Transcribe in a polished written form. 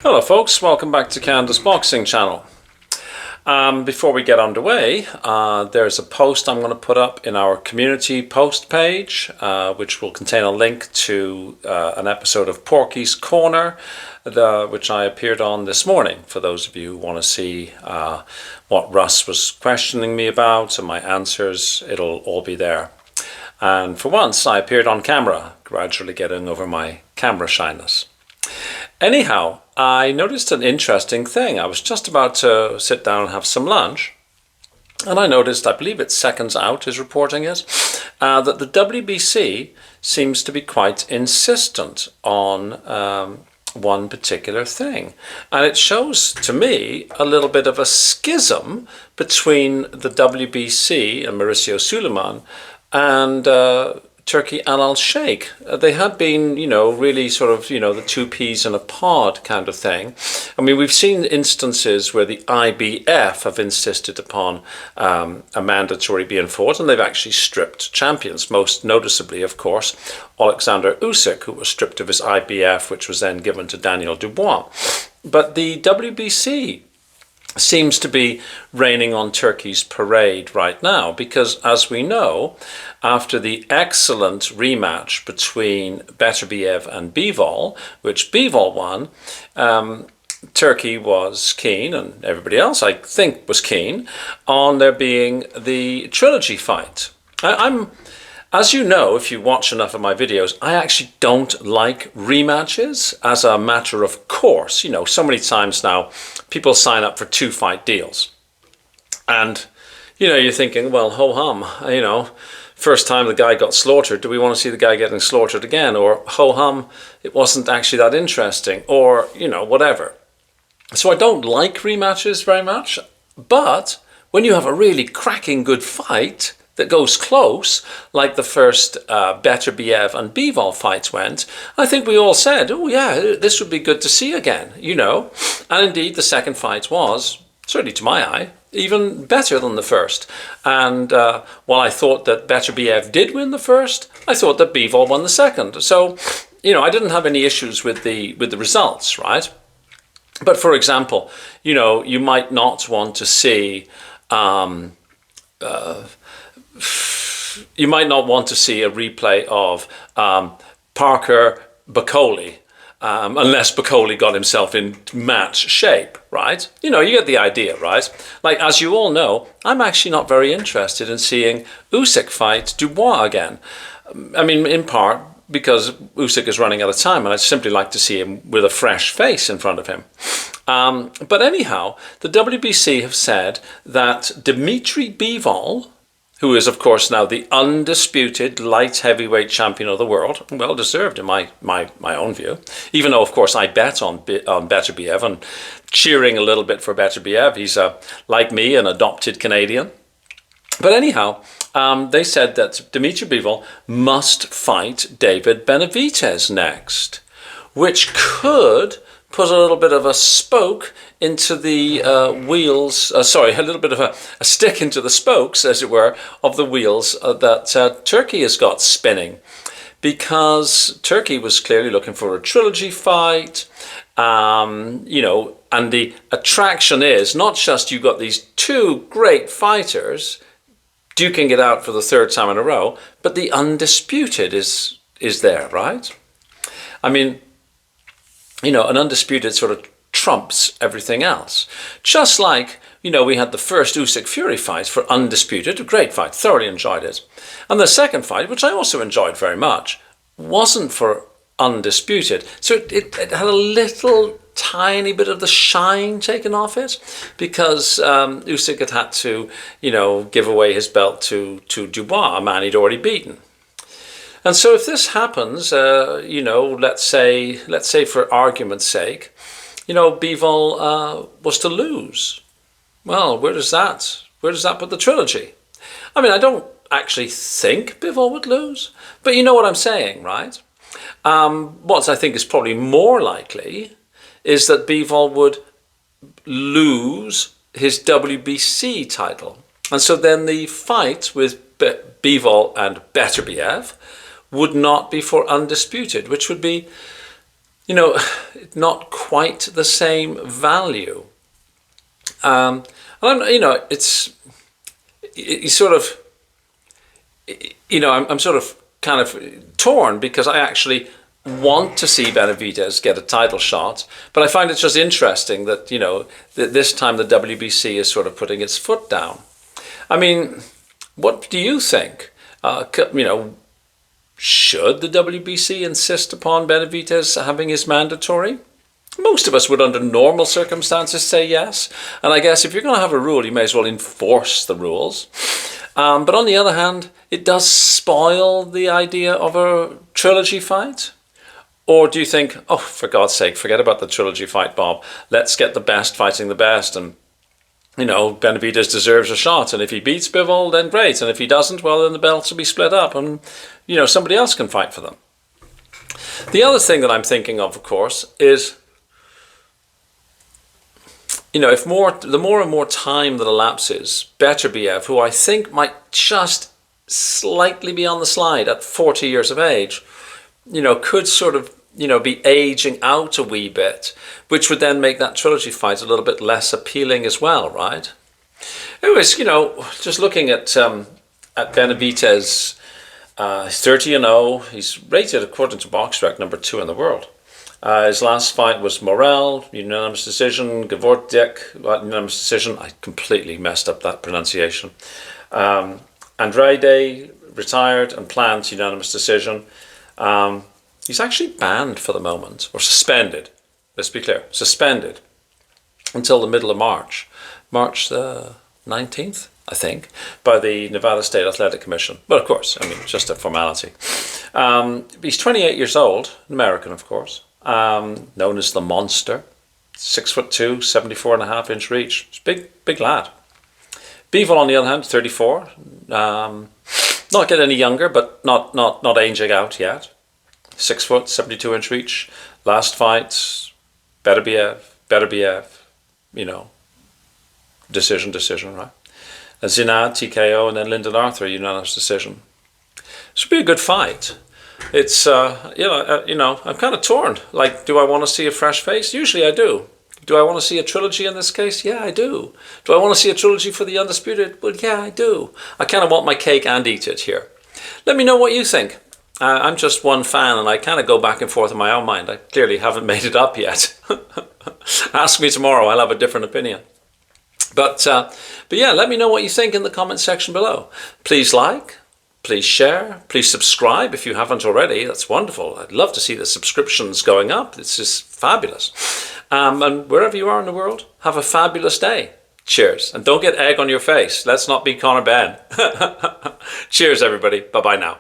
Hello folks, welcome back to Candace Boxing Channel. Before we get underway, there's a post I'm going to put up in our community post page, which will contain a link to an episode of Porky's Corner, which I appeared on this morning. For those of you who want to see what Russ was questioning me about and my answers, it'll all be there. And for once, I appeared on camera, gradually getting over my camera shyness. Anyhow, I noticed an interesting thing. I was just about to sit down and have some lunch, and I noticed, I believe it's Seconds Out his reporting is, that the WBC seems to be quite insistent on one particular thing. And it shows to me a little bit of a schism between the WBC and Mauricio Suleiman and Turki and Al-Sheikh. They had been, really sort of, the two peas in a pod kind of thing. I mean, we've seen instances where the IBF have insisted upon a mandatory being fought, and they've actually stripped champions, most noticeably, of course, Alexander Usyk, who was stripped of his IBF, which was then given to Daniel Dubois. But the WBC seems to be raining on Turkey's parade right now, because as we know, after the excellent rematch between Beterbiev and Bivol, which Bivol won, Turkey was keen, and everybody else I think was keen, on there being the trilogy fight. As you know, if you watch enough of my videos, I actually don't like rematches as a matter of course. So many times now, people sign up for 2-fight deals. And, you're thinking, well, ho-hum, first time the guy got slaughtered, do we want to see the guy getting slaughtered again? Or, ho-hum, it wasn't actually that interesting. Or, whatever. So I don't like rematches very much. But when you have a really cracking good fight that goes close, like the first Beterbiev and Bivol fights went, I think we all said, oh yeah, this would be good to see again, And indeed, the second fight was, certainly to my eye, even better than the first. And while I thought that Beterbiev did win the first, I thought that Bivol won the second. So, I didn't have any issues with the results, right? But for example, you might not want to see you might not want to see a replay of Parker Bacoli, unless Bacoli got himself in match shape, right? You get the idea, right? Like, as you all know, I'm actually not very interested in seeing Usyk fight Dubois again. I mean, in part because Usyk is running out of time, and I'd simply like to see him with a fresh face in front of him. But anyhow, the WBC have said that Dimitri Bivol, who is, of course, now the undisputed light heavyweight champion of the world, well deserved in my own view, even though, of course, I bet on Beterbiev and cheering a little bit for Beterbiev. He's, like me, an adopted Canadian. But anyhow, they said that Dimitri Bivol must fight David Benavidez next, which could put a little bit of a spoke into the wheels, a little bit of a stick into the spokes, as it were, of the wheels that Turkey has got spinning. Because Turkey was clearly looking for a trilogy fight, and the attraction is not just you've got these two great fighters duking it out for the third time in a row, but the undisputed is there, right? I mean, an undisputed sort of trumps everything else. Just like, we had the first Usyk Fury fight for undisputed, a great fight, thoroughly enjoyed it. And the second fight, which I also enjoyed very much, wasn't for undisputed. So it had a little tiny bit of the shine taken off it, because Usyk had to, give away his belt to Dubois, a man he'd already beaten. And so if this happens, let's say for argument's sake, Bivol was to lose. Well, where does that put the trilogy? I mean, I don't actually think Bivol would lose, but you know what I'm saying, right? What I think is probably more likely is that Bivol would lose his WBC title. And so then the fight with Bivol and Beterbiev would not be for undisputed, which would be not quite the same value. And it's sort of, I'm sort of kind of torn, because I actually want to see Benavidez get a title shot, but I find it's just interesting that, that this time the WBC is sort of putting its foot down. I mean, what do you think? Should the WBC insist upon Benavidez having his mandatory? Most of us would, under normal circumstances, say yes. And I guess if you're going to have a rule, you may as well enforce the rules. But on the other hand, it does spoil the idea of a trilogy fight. Or do you think, oh, for God's sake, forget about the trilogy fight, Bob. Let's get the best fighting the best. And, Benavidez deserves a shot. And if he beats Bivol, then great. And if he doesn't, well, then the belts will be split up. And, somebody else can fight for them. The other thing that I'm thinking of course, is, if the more and more time that elapses, Beterbiev, who I think might just slightly be on the slide at 40 years of age, could sort of, be aging out a wee bit, which would then make that trilogy fight a little bit less appealing as well, right? Anyways, just looking at Benavidez, he's 30-0. He's rated, according to BoxRec, number 2 in the world. His last fight was Morel, unanimous decision. Gavordik, unanimous decision. I completely messed up that pronunciation. Andrade, retired, and Plant, unanimous decision. He's actually banned for the moment, or suspended. Let's be clear, suspended until the middle of March. March the 19th, I think, by the Nevada State Athletic Commission. But of course, just a formality. He's 28 years old, an American, of course. Known as the Monster, 6'2", 74.5-inch reach. He's big lad. Bivol, on the other hand, 34. Not getting any younger, but not aging out yet. 6 foot, 72-inch reach. Last fight, Beterbiev, decision, right? Zinad, TKO, and then Lyndon Arthur, unanimous decision. This would be a good fight. It's, I'm kind of torn. Like, do I want to see a fresh face? Usually I do. Do I want to see a trilogy in this case? Yeah, I do. Do I want to see a trilogy for the Undisputed? Well, yeah, I do. I kind of want my cake and eat it here. Let me know what you think. I'm just one fan, and I kind of go back and forth in my own mind. I clearly haven't made it up yet. Ask me tomorrow, I'll have a different opinion. But yeah, let me know what you think in the comment section below. Please like, please share, please subscribe if you haven't already. That's wonderful. I'd love to see the subscriptions going up. This is fabulous. And wherever you are in the world, have a fabulous day. Cheers. And don't get egg on your face. Let's not be Conor Ben. Cheers, everybody. Bye-bye now.